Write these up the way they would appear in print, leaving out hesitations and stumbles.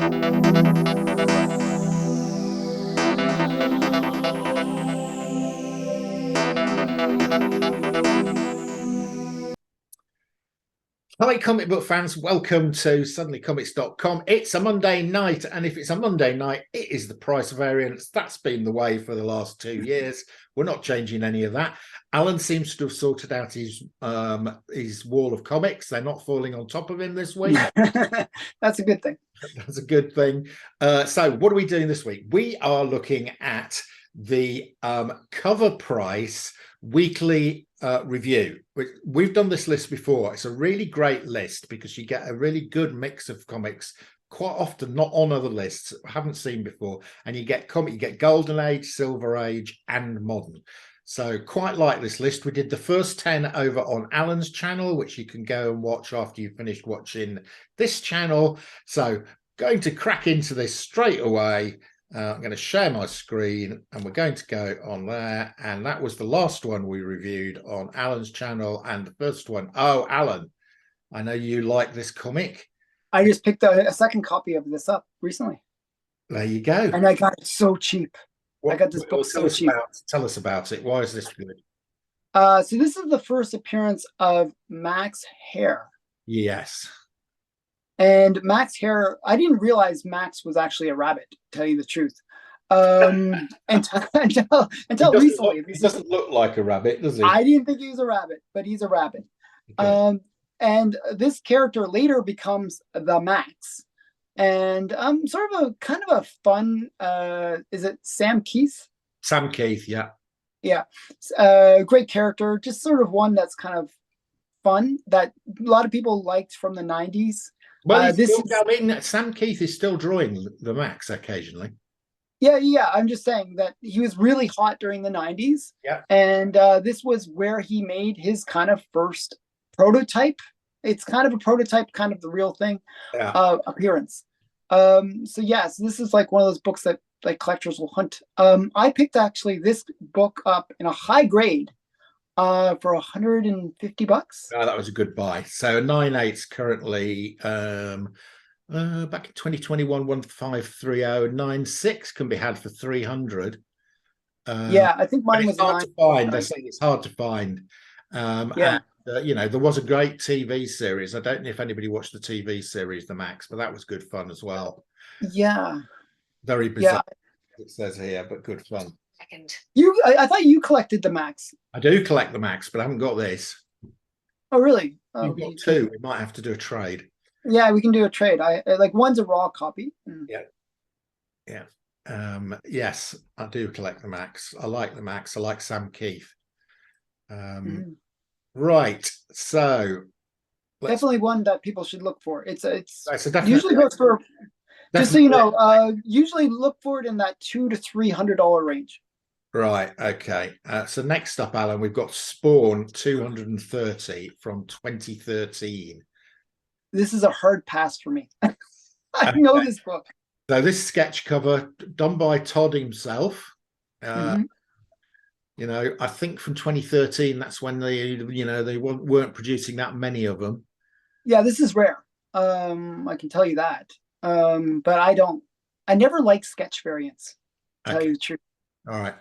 Hi, comic book fans. Welcome to suddenlycomics.com. It's a Monday night, and if it's a Monday night, it is the price variance. That's been the way for the last 2 years. We're not changing any of that. Alan seems to have sorted out his wall of comics. They're not falling on top of him this week. That's a good thing. That's a good thing. So what are we doing this week? We are looking at the cover price weekly review. We've done this list before. It's a really great list because you get a really good mix of comics, quite often not on other lists, haven't seen before, and you get Golden Age, Silver Age, and Modern. So quite like this list. We did the first 10 over on Alan's channel, which you can go and watch after you've finished watching this channel. So going to crack into this straight away. I'm going to share my screen and we're going to go on there. And that was the last one we reviewed on Alan's channel. And the first one, oh, Alan, I know you like this comic. I just picked a second copy of this up recently. There you go. And I got it so cheap. I got this book so cheap. Tell us about it. Why is this good? So this is the first appearance of Max Hare. Yes. And Max Hare, I didn't realize Max was actually a rabbit, to tell you the truth. Until recently. He doesn't look like a rabbit, does he? I didn't think he was a rabbit, but he's a rabbit. Okay. And this character later becomes the Max. And sort of a kind of a fun, is it Sam Keith? Sam Keith, yeah. Yeah. Great character, just sort of one that's kind of fun that a lot of people liked from the 90s. Well, I mean, Sam Keith is still drawing the Max occasionally. Yeah. I'm just saying that he was really hot during the 90s. Yeah. And this was where he made his kind of first prototype. It's kind of a prototype, kind of the real thing, appearance. So this is like one of those books that like collectors will hunt. I picked actually this book up in a high grade for $150. Oh, that was a good buy. So 9.8 currently back in 2021 1530. 9.6 can be had for 300. I think mine was hard to find. They're saying it's hard to find. There was a great TV series. I don't know if anybody watched the TV series The Max, but that was good fun as well. Yeah, very bizarre, it says here, but good fun. I thought you collected the Max. I do collect the Max, but I haven't got this. Oh, really? You've got two. We might have to do a trade. Yeah, we can do a trade. I like one's a raw copy. Yeah. Yes, I do collect the Max. I like the Max. I like Sam Keith. Right. So definitely one that people should look for. It's usually goes for, just so you know, usually look for it in that $200 to $300 range. Right. Okay. So next up, Alan, we've got Spawn 230 from 2013. This is a hard pass for me. I know this book. So this sketch cover done by Todd himself. I think from 2013, that's when they weren't producing that many of them. Yeah, this is rare. I can tell you that. But I never liked sketch variants, to tell you the truth. All right.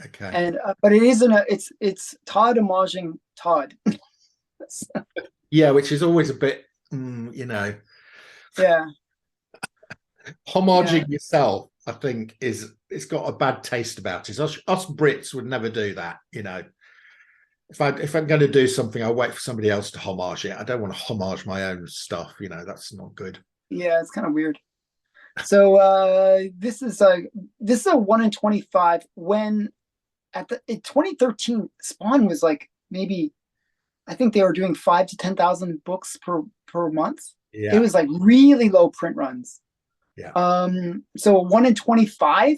Okay. And but it isn't it's Todd homaging Todd. Yeah, which is always a bit, Yeah. Homaging yourself, I think, it's got a bad taste about it. Us Brits would never do that, If I'm going to do something, I'll wait for somebody else to homage it. I don't want to homage my own stuff, that's not good. Yeah, it's kind of weird. So this is a 1 in 25. When in 2013, Spawn was like maybe, I think they were doing 5,000 to 10,000 books per month. Yeah. It was like really low print runs. Yeah. So 1 in 25.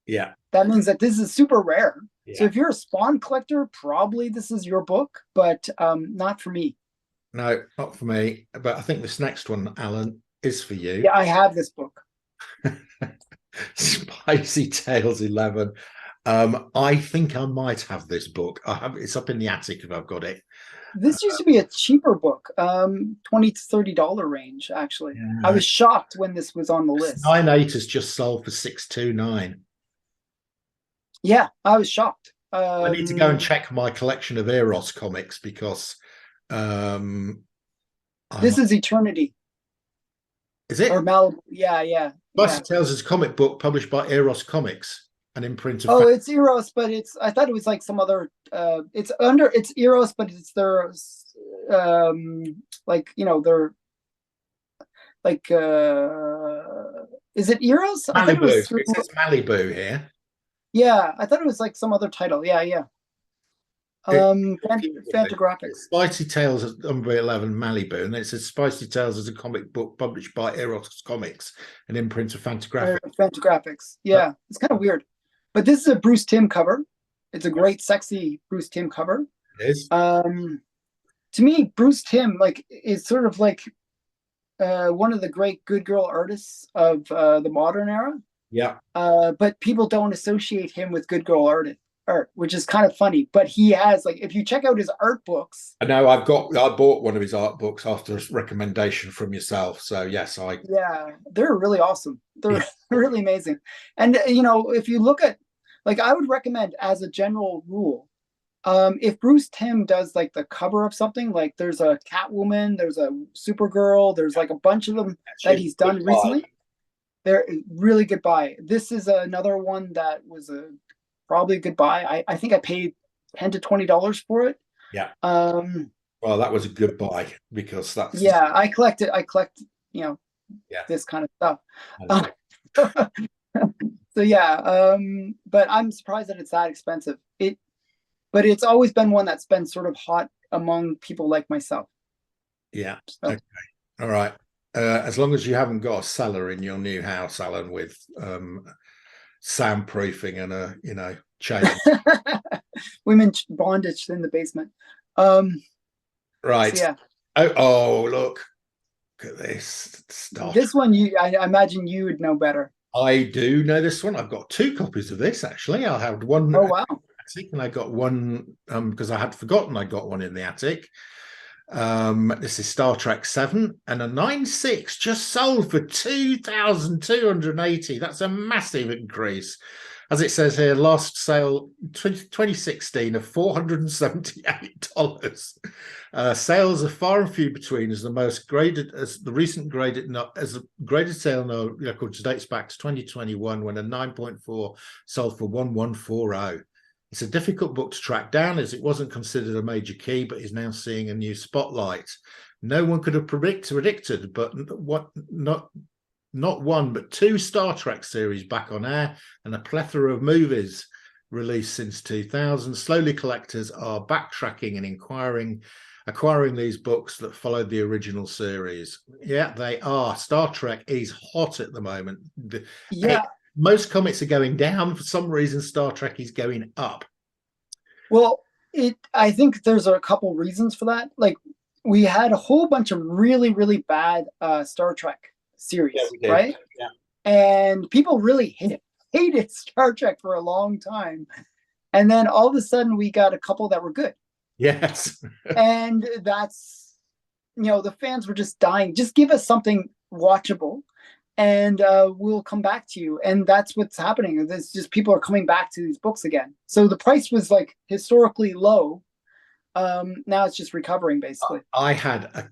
Yeah. That means that this is super rare. Yeah. So if you're a Spawn collector, probably this is your book, but not for me. No, not for me. But I think this next one, Alan, is for you. Yeah, I have this book. Spicy Tales 11. I think I might have this book. It's up in the attic if I've got it. This used to be a cheaper book, $20 to $30 range. Actually, I Yeah. was shocked when this was on the list. 9.8 has just sold for 629. Yeah, I was shocked. I need to go and check my collection of Eros comics because um I'm This is Eternity is or it? Malibu. Yeah, yeah, Spicy yeah. Tales is a comic book published by Eros Comics, an imprint of Oh, it's Eros, but it's I thought it was like some other it's Eros, but it's their um like their like is it Eros? I thought it Malibu. was through It says Malibu here. yeah, I thought it was like some other title. Yeah, yeah. Fantagraphics. Spicy Tales of number 11 Malibu, and then it says Spicy Tales is a comic book published by Eros Comics, an imprint of Fantagraphics. Fantagraphics. Yeah, it's kind of weird. But this is a Bruce Timm cover. It's a great, sexy Bruce Timm cover. It is. To me, Bruce Timm is sort of like one of the great good girl artists of the modern era. Yeah. But people don't associate him with good girl art, which is kind of funny. But he has if you check out his art books. I know I bought one of his art books after a recommendation from yourself. So yes, yeah, they're really awesome. They're really amazing. And if you look at I would recommend as a general rule, if Bruce Timm does the cover of something, there's a Catwoman, there's a Supergirl, there's a bunch of them that he's done recently. They're really good buy. This is another one that was probably a good buy. I think I paid $10 to $20 for it. Yeah. Well, that was a good buy because that's I collect this kind of stuff. So yeah, but I'm surprised that it's that expensive. But it's always been one that's been sort of hot among people like myself. Yeah. So. Okay. All right. As long as you haven't got a cellar in your new house, Alan, with soundproofing and a chain. Women bondage in the basement. Right. So yeah. Oh, look at this stuff. This one, I imagine you would know better. I do know this one. I've got 2 copies of this actually. I have one. Oh wow! Attic, and I got one because I had forgotten I got one in the attic. This is Star Trek 7, and a 9.6 just sold for 2,280. That's a massive increase. As it says here, last sale 2016 of $478. Sales are far and few between as the recent graded sale no record dates back to 2021 when a 9.4 sold for 1,140. It's a difficult book to track down as it wasn't considered a major key, but is now seeing a new spotlight. No one could have predicted, but not one, but 2 Star Trek series back on air and a plethora of movies released since 2000. Slowly, collectors are backtracking and acquiring these books that followed the original series. Yeah, they are. Star Trek is hot at the moment. Yeah. Most comics are going down. For some reason, Star Trek is going up. Well, I think there's a couple reasons for that. We had a whole bunch of really, really bad Star Trek series, right? Yeah. And people really hated Star Trek for a long time. And then all of a sudden we got a couple that were good. Yes. And that's, the fans were just dying. Just give us something watchable and we'll come back to you. And that's what's happening. It's just people are coming back to these books again. So the price was historically low. Now it's just recovering basically. I had a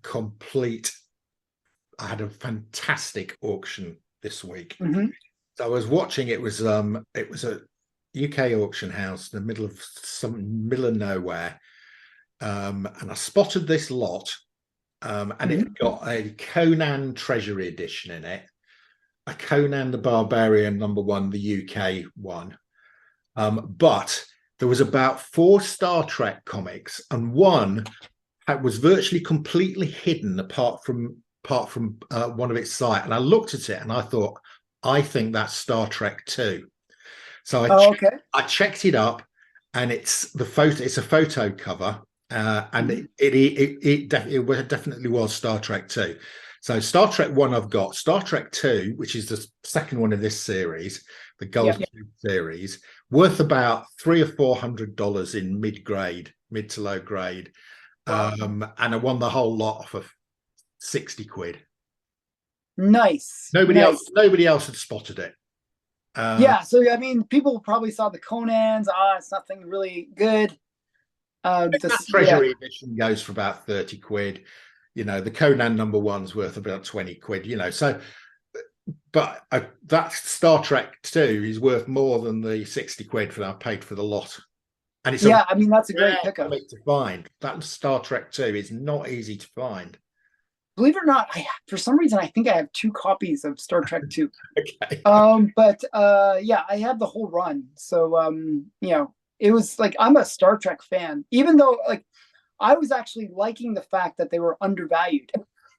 fantastic auction this week. Mm-hmm. So I was watching. It was a UK auction house in the middle of nowhere, and I spotted this lot, and it got a Conan Treasury Edition in it, a Conan the Barbarian #1, the UK one, but there was about 4 Star Trek comics, and one that was virtually completely hidden apart from one of its site. And I looked at it and I thought, I think that's Star Trek 2. So I checked it up, and it's a photo cover, and it definitely was Star Trek 2. So Star Trek 1 I've got. Star Trek 2, which is the second one in this series, the Gold series, worth about $300 or $400 in mid to low grade. Wow. And I won the whole lot for 60 quid. Nice. Nice. Nobody else had spotted it. Yeah, so I mean, people probably saw the Conans. It's nothing really good. That This, yeah, Treasury edition goes for about 30 quid. You know, the Conan #1's worth about 20 quid, you know. So, but that Star Trek 2 is worth more than the 60 quid I paid for the lot. And it's a yeah. I mean, that's a rare great pickup. comic to find. That Star Trek 2 is not easy to find. Believe it or not, for some reason I think I have 2 copies of Star Trek 2. Okay. But yeah, I have the whole run. So it was like I'm a Star Trek fan, even though like I was actually liking the fact that they were undervalued.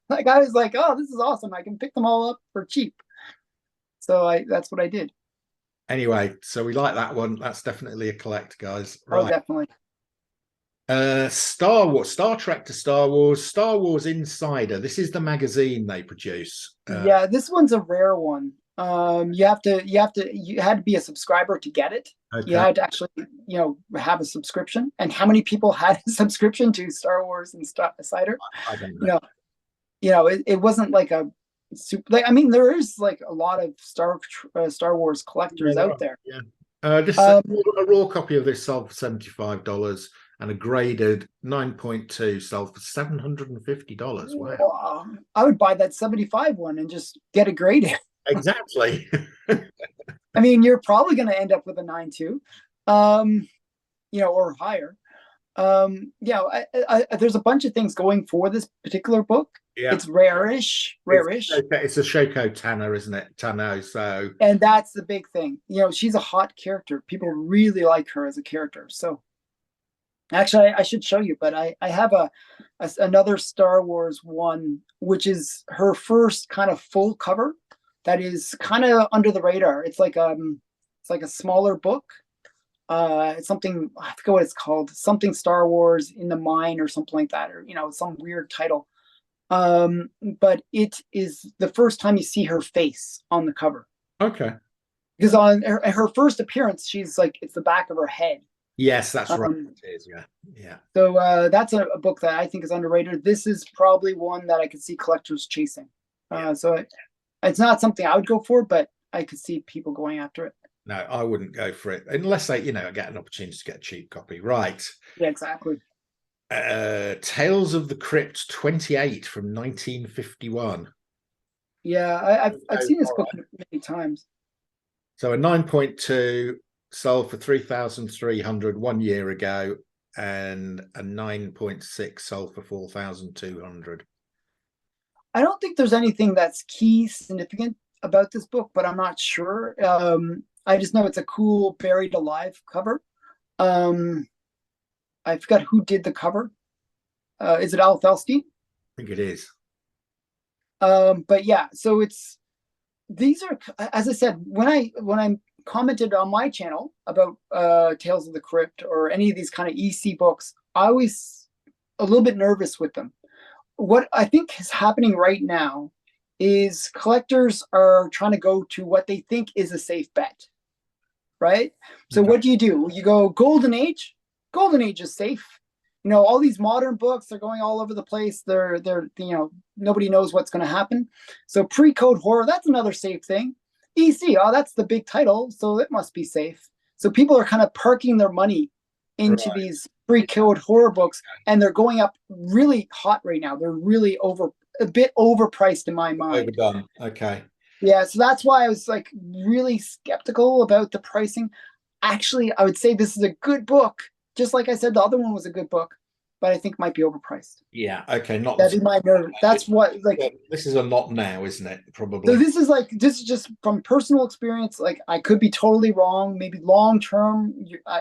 Like I was like, oh, this is awesome. I can pick them all up for cheap. So that's what I did. Anyway, so we like that one. That's definitely a collect, guys. Oh, Right. definitely. Star Wars, Star Trek to Star Wars Insider. This is the magazine they produce. Yeah, this one's a rare one. You had to be a subscriber to get it. You Okay. had to actually, have a subscription. And how many people had a subscription to Star Wars Insider? I don't know. It wasn't like a super. Like, I mean, there is like a lot of Star Wars collectors out there. Yeah. Just a raw copy of this sold for $75 and a graded 9.2 sold for $750. Wow. I would buy that 75 one and just get it graded. Exactly. I mean, you're probably going to end up with a 9.2, or higher. There's a bunch of things going for this particular book. Yeah. It's rare-ish. It's a Shoko Tano, isn't it? Tano. So, and that's the big thing. She's a hot character. People really like her as a character. So actually, I should show you, but I have another Star Wars one, which is her first kind of full cover. That is kind of under the radar. It's like a smaller book. It's something, I forget what it's called, something Star Wars in the Mine or something like that, or some weird title. But it is the first time you see her face on the cover. Okay. Because on her first appearance, she's like, it's the back of her head. Yes, that's right. It is, yeah. So that's a book that I think is underrated. This is probably one that I could see collectors chasing. So it's not something I would go for, but I could see people going after it. No, I wouldn't go for it unless they, get an opportunity to get a cheap copy. Right. Yeah, exactly. Tales of the Crypt 28 from 1951. Yeah, I've seen this book many times. So a 9.2 sold for 3,300 1 year ago, and a 9.6 sold for 4,200. I don't think there's anything that's key significant about this book, but I'm not sure. I just know it's a cool buried alive cover. I forgot who did the cover. Is it Al Felstein? I think it is. But yeah, so these are, as I said, when I commented on my channel about Tales of the Crypt or any of these kind of EC books, I was a little bit nervous with them. What I think is happening right now is collectors are trying to go to what they think is a safe bet, right? So what do? You go Golden Age. Golden Age is safe. All these modern books, they're going all over the place. They're nobody knows what's going to happen. So pre-code horror, that's another safe thing. EC, that's the big title, so it must be safe. So people are kind of parking their money into these pre-code horror books, and they're going up really hot right now. They're really a bit overpriced in my mind. Overdone. Okay. Yeah, so that's why I was like really skeptical about the pricing. Actually, I would say this is a good book. Just like I said, the other one was a good book, but I think might be overpriced. Yeah. Okay. Not that in my nerve. That's what this is a lot now, isn't it? Probably. So this is just from personal experience. Like I could be totally wrong. Maybe long term,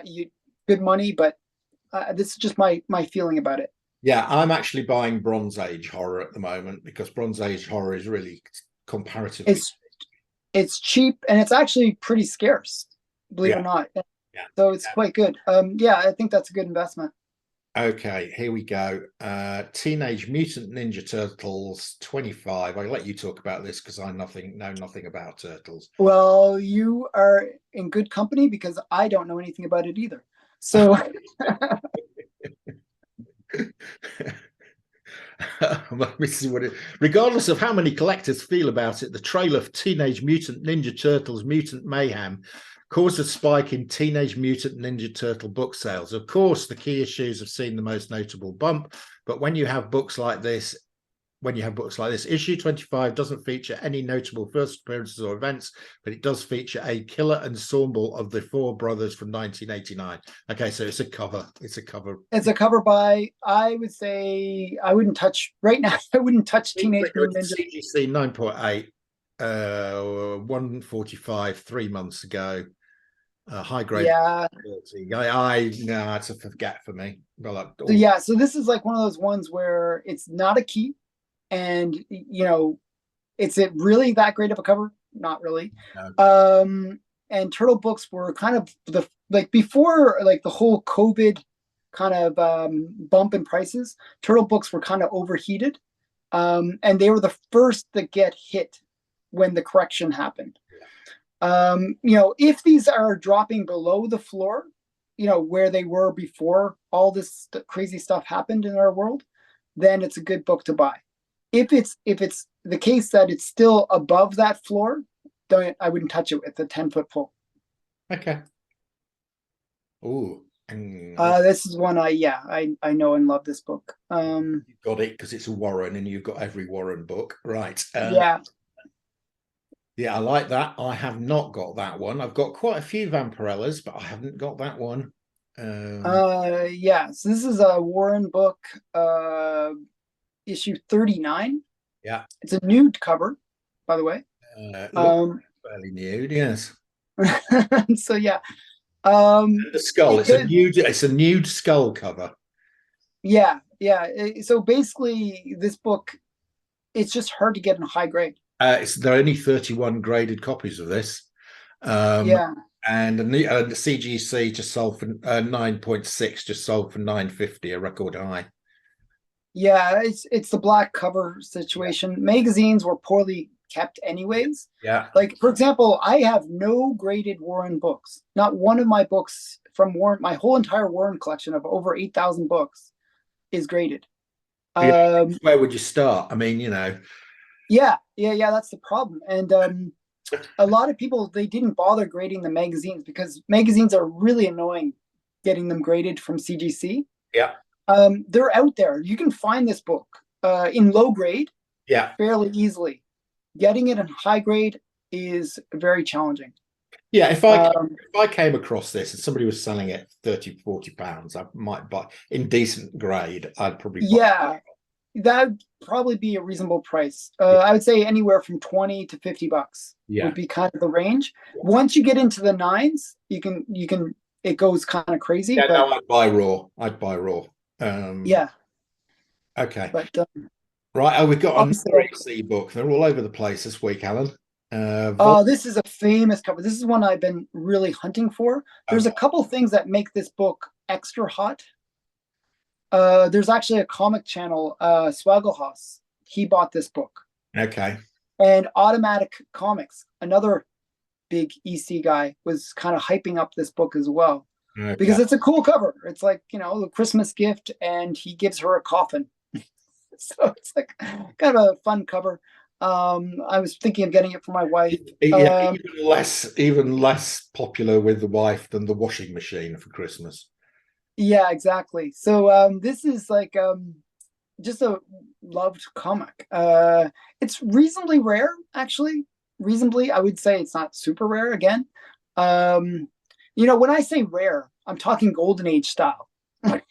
you good money, but this is just my feeling about it. Yeah, I'm actually buying Bronze Age horror at the moment because Bronze Age horror is really comparatively. It's cheap and it's actually pretty scarce, believe it or not. Yeah. So it's quite good. I think that's a good investment. Okay, here we go. Teenage Mutant Ninja Turtles 25. I'll let you talk about this because I know nothing about turtles. Well, you are in good company because I don't know anything about it either. So Let me see what it. Regardless of how many collectors feel about it, the trailer for Teenage Mutant Ninja Turtles: Mutant Mayhem caused a spike in Teenage Mutant Ninja Turtle book sales. Of course, the key issues have seen the most notable bump, but when you have books like this, issue 25 doesn't feature any notable first appearances or events, but it does feature a killer ensemble of the four brothers from 1989. Okay, so it's a cover. It's a cover. It's a cover by, I would say, I wouldn't touch right now. I wouldn't touch Teenage Mutant Ninja. CGC 9.8, 145 3 months ago. High grade. Yeah. No, it's a forget for me. Well, So yeah, so this is like one of those ones where it's not a key, and is it really that great of a cover? Not really. No. And Turtle books were kind of before like the whole COVID kind of bump in prices. Turtle books were kind of overheated, and they were the first that get hit when the correction happened. If these are dropping below the floor, where they were before all this crazy stuff happened in our world, then it's a good book to buy. If it's the case that it's still above that floor, I wouldn't touch it with a 10-foot pole. Okay. This is one I know and love this book. You've got it because it's a Warren, and you've got every Warren book, right? Yeah. Yeah, I like that. I have not got that one. I've got quite a few Vampirellas, but I haven't got that one. Yeah. So this is a Warren book, issue 39. Yeah. It's a nude cover, by the way. Fairly nude, yes. So yeah. The skull. It's a nude skull cover. Yeah. So basically, this book, it's just hard to get in high grade. There are only 31 graded copies of this. Yeah. And the CGC just sold for 9.6, just sold for 950, a record high. Yeah, it's the black cover situation. Magazines were poorly kept anyways. Yeah. Like, for example, I have no graded Warren books. Not one of my books from Warren, my whole entire Warren collection of over 8,000 books is graded. Where would you start? I mean, Yeah, that's the problem. And a lot of people, they didn't bother grading the magazines because magazines are really annoying getting them graded from CGC. Yeah. They're out there. You can find this book in low grade fairly easily. Getting it in high grade is very challenging. Yeah, if I came across this and somebody was selling it 30, 40 pounds, I might buy in decent grade. I'd probably buy that would probably be a reasonable price. I would say anywhere from 20 to 50 bucks would be kind of the range. Once you get into the nines, you can it goes kind of crazy. Yeah, no, I'd buy raw. Yeah. Okay. But right. We've got a C book. They're all over the place this week, Alan. This is a famous cover. This is one I've been really hunting for. There's a couple things that make this book extra hot. There's actually a comic channel, Swagglehouse. He bought this book. Okay. And Automatic Comics, another big EC guy, was kind of hyping up this book as well. Okay. Because it's a cool cover. It's like, a Christmas gift, and he gives her a coffin. So it's like kind of a fun cover. I was thinking of getting it for my wife. Yeah, even less popular with the wife than the washing machine for Christmas. Yeah, exactly. So this is like just a loved comic. It's reasonably rare, actually. Reasonably, I would say it's not super rare again. When I say rare, I'm talking Golden Age style. Where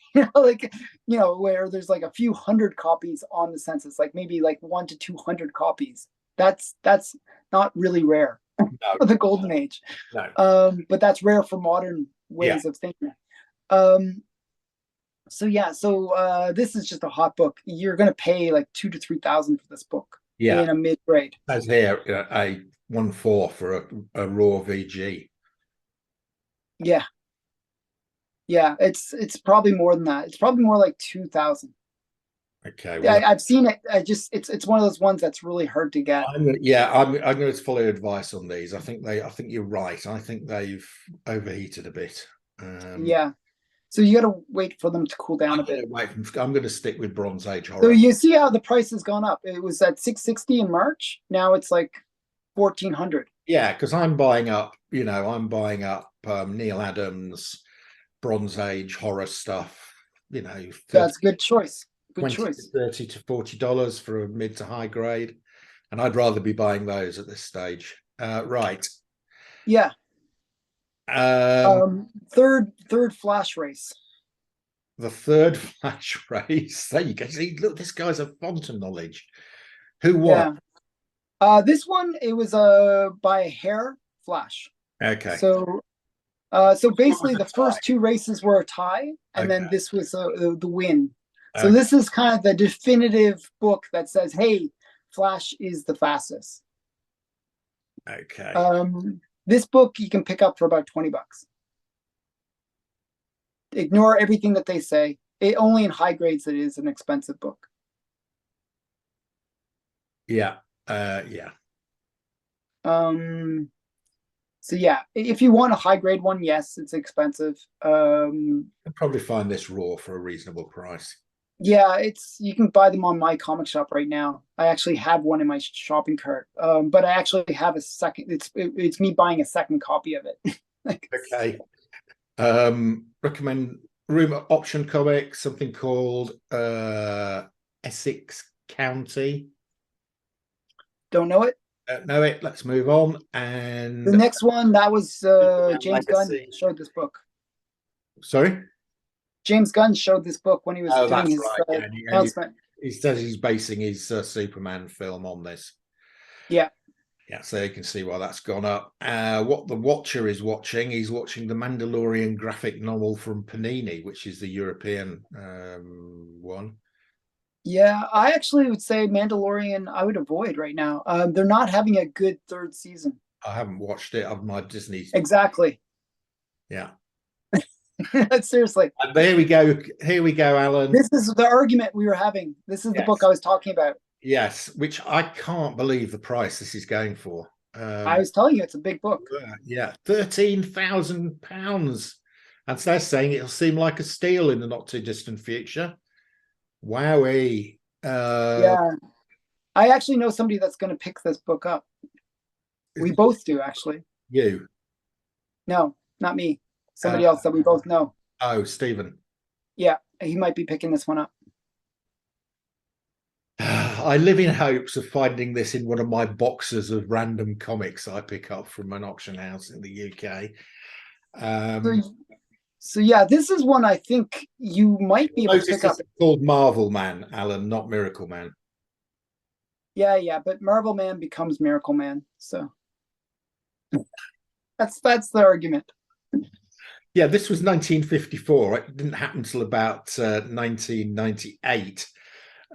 there's like a few hundred copies on the census, like maybe like 1 to 200 copies. That's not really rare for the Golden Age. No. But that's rare for modern ways of thinking. So this is just a hot book. You're going to pay like 2,000 to 3,000 for this book in a mid grade. That's here a 1/4 for a raw VG. Yeah, it's probably more than that. It's probably more like 2,000. Okay, well, I've seen it. It's one of those ones that's really hard to get. I'm going to follow your advice on these. I think you're right. I think they've overheated a bit. Yeah. So you got to wait for them to cool down a bit. I'm going to stick with Bronze Age So horror. you see how the price has gone up. It was at 660 in March. Now it's like 1400. Yeah, because I'm buying up, Neil Adams, Bronze Age horror stuff, 30, That's a good choice. Good 20 to choice. 30 to $40 for a mid to high grade. And I'd rather be buying those at this stage. Right. Yeah. Third flash race. The third flash race. There you go. See, look, this guy's a font of knowledge. Who won? Yeah. This one, it was by a hair flash. Okay. So basically the first two races were a tie, and then this was the win. So this is kind of the definitive book that says, hey, Flash is the fastest. Okay. This book you can pick up for about $20. Ignore everything that they say. Only in high grades it is an expensive book. Yeah. Yeah. So yeah, if you want a high grade one, yes, it's expensive. I'll probably find this raw for a reasonable price. Yeah, you can buy them on my comic shop right now. I actually have one in my shopping cart. But I actually have a second. It's me buying a second copy of it. Okay. Recommend room option comic, something called Essex County. Don't know it. Know it. Let's move on. And the next one, that was James Gunn showed this book. Sorry? James Gunn showed this book when he was doing his announcement. He says he's basing his Superman film on this. Yeah. Yeah, so you can see why that's gone up. What the Watcher is watching, he's watching the Mandalorian graphic novel from Panini, which is the European one. Yeah, I actually would say Mandalorian I would avoid right now. They're not having a good third season. I haven't watched it. I've my Disney. Exactly. Yeah. Seriously. And there we go. Here we go, Alan. This is the argument we were having. This is the book I was talking about. Yes, which I can't believe the price this is going for. I was telling you, it's a big book. Yeah, £13,000. And so they're saying it'll seem like a steal in the not too distant future. Wowee. Yeah. I actually know somebody that's going to pick this book up. We both do, actually. You? No, not me. Somebody else that we both know. Oh, Stephen. Yeah, he might be picking this one up. I live in hopes of finding this in one of my boxes of random comics I pick up from an auction house in the UK. So yeah, this is one I think you might be able to pick up. It's called Marvel Man, Alan, not Miracle Man. Yeah, but Marvel Man becomes Miracle Man, so that's the argument. Yeah, this was 1954. It didn't happen until about 1998.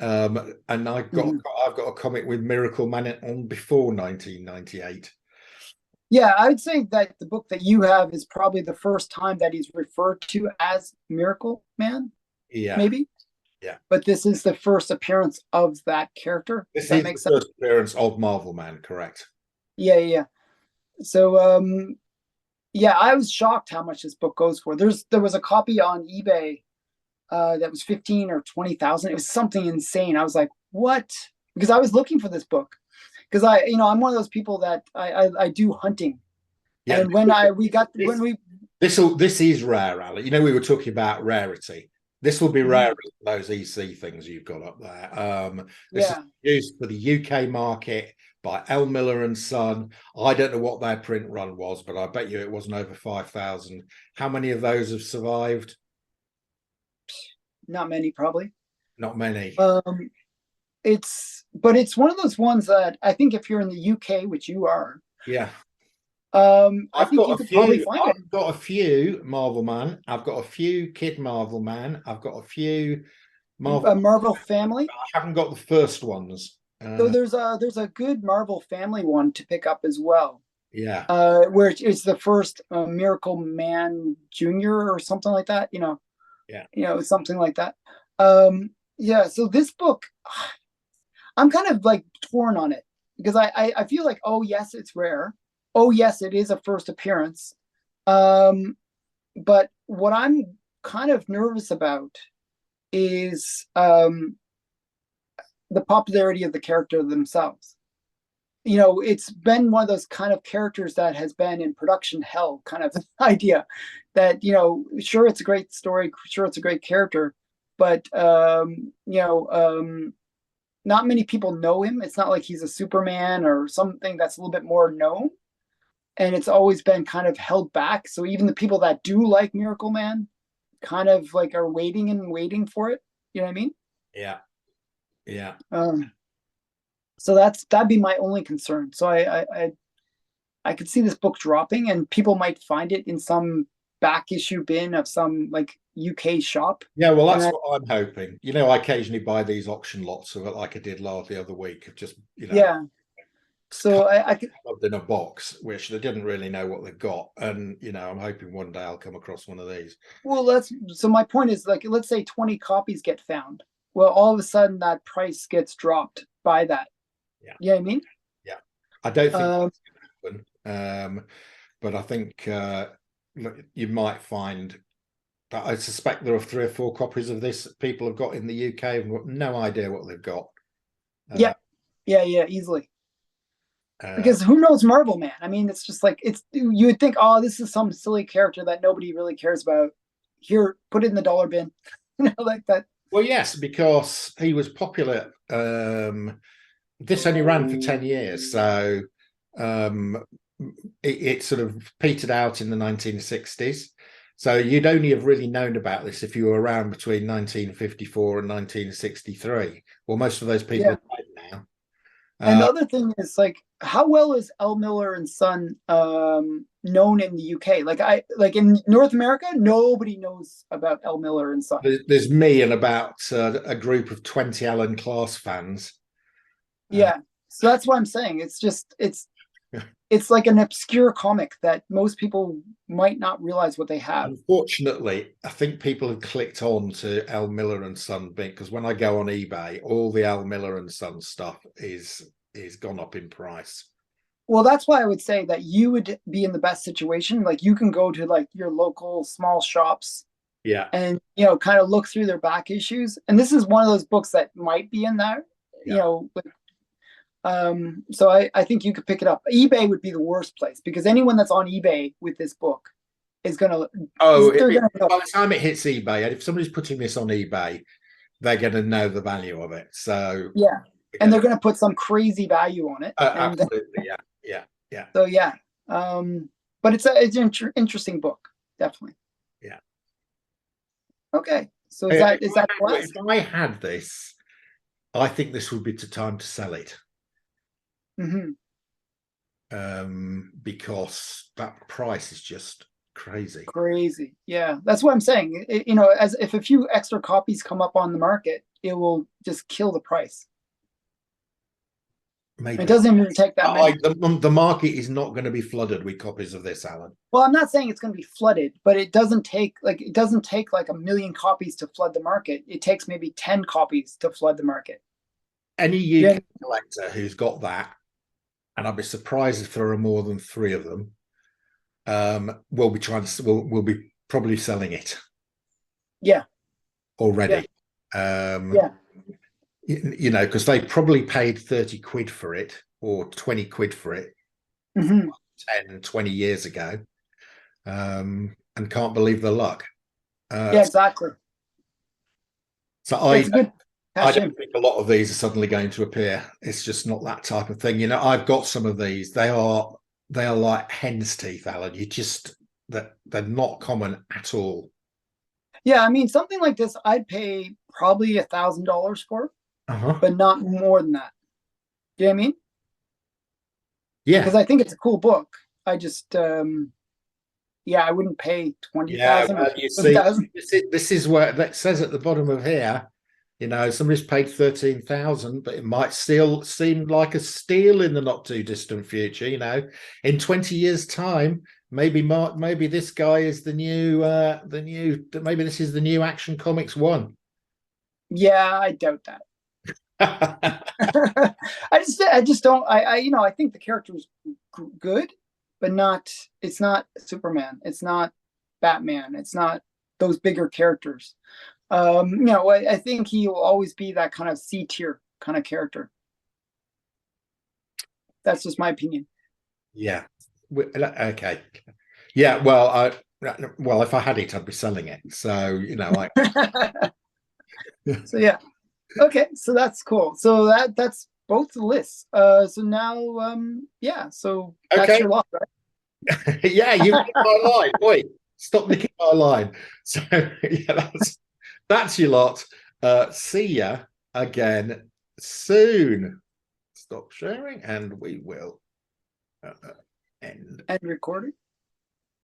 And I've got a comic with Miracle Man on before 1998. Yeah, I'd say that the book that you have is probably the first time that he's referred to as Miracle Man. Yeah, maybe. Yeah, but this is the first appearance of that character. This is the first appearance of Marvel Man, correct? Yeah. So, yeah, I was shocked how much this book goes for. There was a copy on eBay that was 15 or 20,000. It was something insane. I was like, what? Because I was looking for this book. Because I'm one of those people that I do hunting. Yeah. And this is rare, Ali. We were talking about rarity. This will be rare, those EC things you've got up there. This is used for the UK market by L. Miller and Son. I don't know what their print run was, but I bet you it wasn't over 5,000. How many of those have survived? Not many, probably. Not many. It's one of those ones that I think if you're in the UK, which you are, yeah. I think you could probably find it. I've got a few Marvel Man. I've got a few Kid Marvel Man. I've got a few Marvel Family. I haven't got the first ones. So there's a good Marvel Family one to pick up as well. Yeah. Where it's the first Miracle Man Junior or something like that. Yeah. Something like that. Yeah. So this book, I'm kind of like torn on it because I feel like, oh yes, it's rare. Oh yes, it is a first appearance. But what I'm kind of nervous about is the popularity of the character themselves. It's been one of those kind of characters that has been in production hell kind of idea that, sure, it's a great story, sure, it's a great character, but, not many people know him. It's not like he's a Superman or something that's a little bit more known. And it's always been kind of held back. So even the people that do like Miracle Man kind of like are waiting and waiting for it. You know what I mean? Yeah. Yeah. So that'd be my only concern. So I could see this book dropping, and people might find it in some back issue bin of some like UK shop. Yeah, well, that's what I'm hoping. I occasionally buy these auction lots of it, like I did the other week, of just yeah. So I could in a box, which they didn't really know what they've got, and I'm hoping one day I'll come across one of these. Well, so my point is, like, let's say 20 copies get found. Well, all of a sudden that price gets dropped by that. Yeah. You know what I mean? Yeah. I don't think that's going to happen. But I think you might find that I suspect there are 3 or 4 copies of this people have got in the UK and got no idea what they've got. Yeah, easily. Because who knows Marvel Man? I mean, it's just like you would think, oh, this is some silly character that nobody really cares about. Here, put it in the dollar bin, like that. Well, yes, because he was popular. This only ran for 10 years, so it sort of petered out in the 1960s. So you'd only have really known about this if you were around between 1954 and 1963. Well, most of those people are dead now. And the other thing is, like, how well is L. Miller and Son known in the UK? Like in North America, nobody knows about L. Miller and Son. There's me and about a group of 20 Alan Class fans. Yeah, so that's what I'm saying. It's like an obscure comic that most people might not realize what they have. Unfortunately, I think people have clicked on to L. Miller and Son because when I go on eBay, all the L. Miller and Son stuff is gone up in price. Well, that's why I would say that you would be in the best situation. Like, you can go to like your local small shops, and kind of look through their back issues. And this is one of those books that might be in there. So I think you could pick it up. eBay would be the worst place because anyone that's on eBay with this book is gonna by the time it hits eBay, and if somebody's putting this on eBay, they're gonna know the value of it. So yeah, and they're gonna put some crazy value on it. Absolutely, yeah. So yeah, but it's an interesting book, definitely. Yeah. Okay, so is that if I had this, I think this would be the time to sell it. Mm-hmm. Because that price is just crazy. Yeah, that's what I'm saying. As if a few extra copies come up on the market, it will just kill the price. Maybe. It doesn't even take that many. The market is not going to be flooded with copies of this, Alan. Well, I'm not saying it's going to be flooded, but it doesn't take like 1 million copies to flood the market. It takes maybe 10 copies to flood the market. Any UK collector who's got that, and I'd be surprised if there are more than 3 of them, we'll be probably selling it. Yeah. Already. Because they probably paid 30 quid for it or 20 quid for it 10, 20 years ago, and can't believe the luck. Exactly. So I don't think a lot of these are suddenly going to appear. It's just not that type of thing. I've got some of these. They are like hen's teeth, Alan. They're not common at all. Yeah, I mean, something like this, I'd pay probably $1,000 for, but not more than that. Do you know what I mean? Yeah, because I think it's a cool book. I just, I wouldn't pay 20,000. Yeah, you see, this is where that says at the bottom of here. Somebody's paid 13,000, but it might still seem like a steal in the not too distant future. In 20 years' time, maybe this guy is maybe this is the new Action Comics 1. Yeah, I doubt that. I just don't. I think the character is good, but it's not Superman. It's not Batman. It's not those bigger characters. I think he will always be that kind of C tier kind of character. That's just my opinion. Yeah. Okay. Yeah. Well, if I had it, I'd be selling it. So So yeah. Okay, so that's cool. So that's both the lists. So now yeah, so that's okay. your lot, right? Yeah, you nicked my line. Wait, stop nicking my line. So yeah, that's your lot. See ya again soon. Stop sharing, and we will end. And recording.